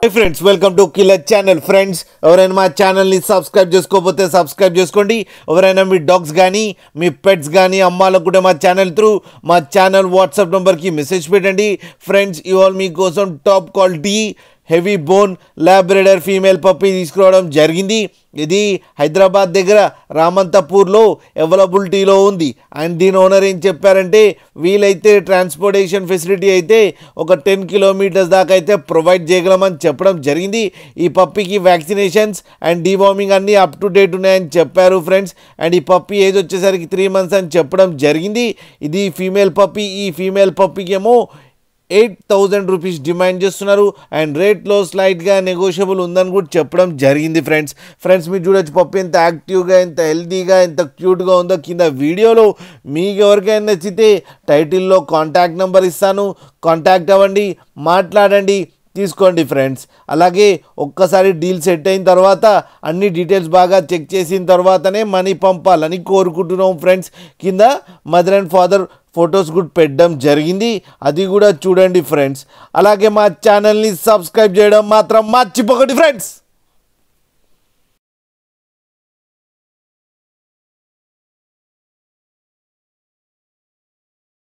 Hey friends, welcome to Killer Channel. Friends, ఎవరైనా మా ఛానల్ని సబ్స్క్రైబ్ చేసుకోకపోతే సబ్స్క్రైబ్ చేసుకోండి. ఎవరైనా మీ డాగ్స్ కానీ మీ పెట్స్ కానీ అమ్మాలకు కూడా మా ఛానల్ త్రూ మా ఛానల్ వాట్సాప్ నెంబర్కి మెసేజ్ పెట్టండి. ఫ్రెండ్స్, ఇవాళ మీకోసం top quality heavy bone Labrador female puppy తీసుకురావడం జరిగింది. ఇది హైదరాబాద్ దగ్గర రామంతపూర్లో అవైలబిలిటీలో ఉంది. అండ్ దీని ఓనర్ ఏం చెప్పారంటే వీలైతే ట్రాన్స్పోర్టేషన్ ఫెసిలిటీ అయితే ఒక 10 కిలోమీటర్స్ దాకా అయితే ప్రొవైడ్ చేయగలమని చెప్పడం జరిగింది. ఈ పప్పీకి వ్యాక్సినేషన్స్ అండ్ డీవార్మింగ్ అన్నీ అప్ టు డేట్ ఉన్నాయని చెప్పారు ఫ్రెండ్స్. అండ్ ఈ పప్పీ ఏజ్ వచ్చేసరికి 3 months అని చెప్పడం జరిగింది. ఇది ఫీమేల్ పప్పీ. ఈ ఫీమేల్ పప్పీకి ఏమో 8,000 రూపీస్ డిమాండ్ చేస్తున్నారు. అండ్ రేట్లో స్లైట్గా నెగోషియబుల్ ఉందని కూడా చెప్పడం జరిగింది. ఫ్రెండ్స్ మీరు చూడొచ్చు పప్పి ఎంత యాక్టివ్గా, ఎంత హెల్తీగా, ఎంత క్యూట్గా ఉందో కింద వీడియోలో. మీకు ఎవరికైనా నచ్చితే టైటిల్లో కాంటాక్ట్ నెంబర్ ఇస్తాను, కాంటాక్ట్ అవ్వండి, మాట్లాడండి, తీసుకోండి ఫ్రెండ్స్. అలాగే ఒక్కసారి డీల్ సెట్ అయిన తర్వాత అన్ని డీటెయిల్స్ బాగా చెక్ చేసిన తర్వాతనే మనీ పంపాలని కోరుకుంటున్నాం ఫ్రెండ్స్. కింద మదర్ అండ్ ఫాదర్ ఫొటోస్ కూడా పెట్టడం జరిగింది, అది కూడా చూడండి ఫ్రెండ్స్. అలాగే మా ఛానల్ని సబ్స్క్రైబ్ చేయడం మాత్రం మర్చిపోకండి ఫ్రెండ్స్.